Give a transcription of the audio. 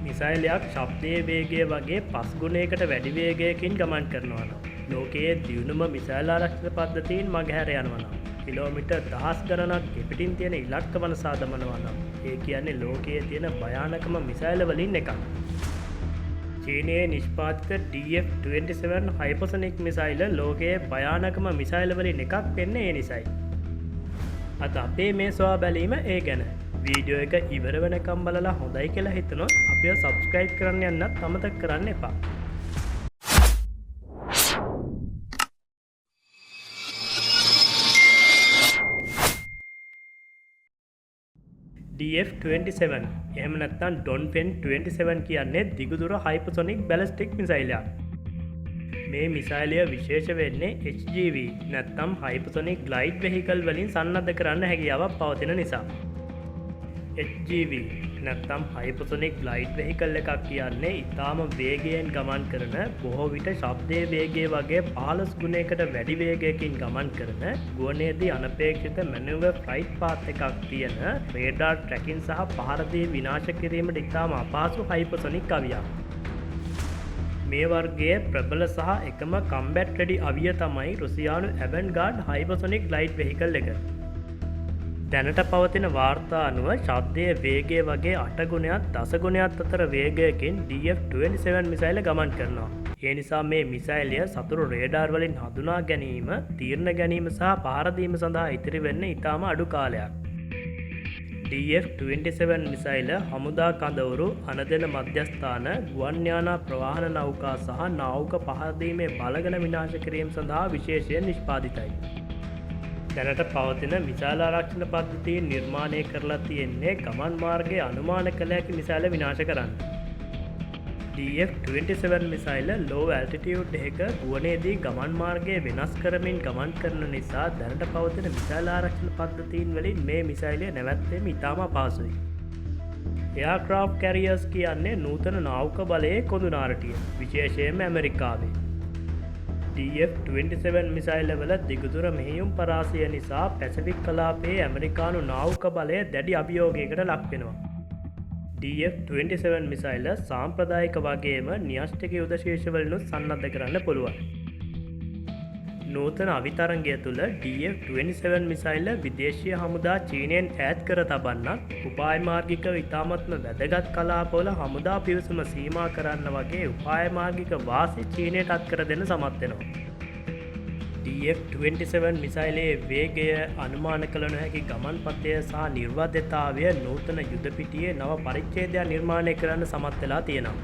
මිසයිලයක් ශබ්දයේ වේගය වගේ 5 ගුණයකට වැඩි වේගයකින් ගමන් කරනවා නම් ලෝකයේ දියුණුම මිසයිල් ආරක්ෂිත පද්ධතීන් මගහැර යනවා නම් කිලෝමීටර් දහස් ගණනක් ගෙපිටින් තියෙන ඉලක්ක වනසා දමනවා නම් ඒ කියන්නේ ලෝකයේ තියෙන භයානකම මිසයිල් වලින් එකක්. චීනයේ නිෂ්පාදිත DF-27 හයිපර්සොනික් මිසයිල ලෝකයේ භයානකම මිසයිල් වලින් එකක් වෙන්නේ ඒ නිසයි. අද අපේ මේ සොයා බැලීම ඒ ගැන. වීඩියෝ එක ඉවර වෙනකම් බලලා හොඳයි කියලා හිතනොත් අපිව සබ්ස්ක්‍රයිබ් කරන්න යන්නත් අමතක කරන්න එපා. DF-27 එහෙම නැත්නම් ඩොන්ෆෙන් 27 කියන්නේ දිගුදුර හයිපර්සොනික් බැලිස්ටික් මිසයිලයක්. මේ මිසයිලය විශේෂ වෙන්නේ HGV නැත්නම් හයිපර්සොනික් ග්ලයිඩ් වෙහිකල් වලින් සන්නද්ධ කරන්න හැකියාවක් පවතින නිසා. HGV නැත්නම් හයිපර්සොනික් ග්ලයිඩ් වෙහිකල් එකක් කියන්නේ ඉතාම වේගයෙන් ගමන් කරන බොහෝ විට ශබ්දයේ වේගය වගේ 15 ගුණයකට වැඩි වේගයකින් ගමන් කරන ගුවනේදී අනපේක්ෂිත මැනුවර් ෆ්ලයිට් පාත් එකක් තියෙන රේඩාර් ට්‍රැකින් සහ පහර දී විනාශ කිරීමට ඉතාම අපහසු හයිපර්සොනික් අවියක්. මේ වර්ගයේ ප්‍රබල සහ එකම කම්බැට් රෙඩි අවිය තමයි රුසියානු ඇවන්ගාඩ් හයිපර්සොනික් ග්ලයිඩ් වෙහිකල් එක. දැනට පවතින වාර්තා අනුව ශබ්දයේ වේගය වගේ 8 ගුණයක් 10 ගුණයක් අතර වේගයකින් DF-27 මිසයිල ගමන් කරනවා. ඒ නිසා මේ මිසයිලය සතුරු රේඩාර් වලින් හඳුනා ගැනීම, තීරණ ගැනීම සහ පහර දීම සඳහා ඉතිරි වෙන්නේ ඉතාම අඩු කාලයක්. DF-27 මිසයිල හමුදා කඳවුරු, අනදෙන මධ්‍යස්ථාන, ගුවන් යානා ප්‍රවාහන නෞකා සහ නාවික පහර දීමේ බලගන විනාශ කිරීම සඳහා විශේෂයෙන් නිෂ්පාදිතයි. දැනට පවතින මිසයිල් ආරක්ෂණ පද්ධතිය නිර්මාණය කරලා තියෙන්නේ ගමන් මාර්ගයේ අනුමාන කළ හැකි මිසයිල විනාශ කරන්න. DF-27 මිසයිල low altitude එකක ගුවනේදී ගමන් මාර්ගය වෙනස් කරමින් ගමන් කරන නිසා දැනට පවතින මිසයිල් ආරක්ෂණ පද්ධතීන් වලින් මේ මිසයිලය නැවැත්වීම ඉතාම අපහසුයි. Aircraft carriers කියන්නේ නූතන නාවික බලයේ කොඳුනාරටිය, විශේෂයෙන්ම ඇමරිකාවේ. DF-27 මිසයිල වල දිගුදුර මෙහෙයුම් පරාසය නිසා පැසිෆික් කලාපයේ ඇමරිකානු නාවික බලය දැඩි අභියෝගයකට ලක් වෙනවා. DF-27 මිසයිල සාම්ප්‍රදායික වගේම න්‍යෂ්ටික යුද ශේෂවලිනුත් සන්නද්ධ කරන්න පුළුවන්. නූතන අවිතරංගය තුළ DF-27 මිසයිල විදේශීය හමුදා චීනයෙන් ඈත් කර තබන්නත් උපායමාර්ගිකව ඉතාමත්ම වැදගත් කලාපවල හමුදා පිවිසුම සීමා කරන්න වගේ උපායමාර්ගික වාසි චීනයට අත් කර දෙන්න සමත් වෙනවා. DF-27 මිසයිලයේ වේගය, අනුමාන කළ නොහැකි ගමන්පථය සහ නිර්වද්‍යතාවය නූතන යුද පිටියේ නව පරිච්ඡේදයක් නිර්මාණය කරන්න සමත් වෙලා තියෙනවා.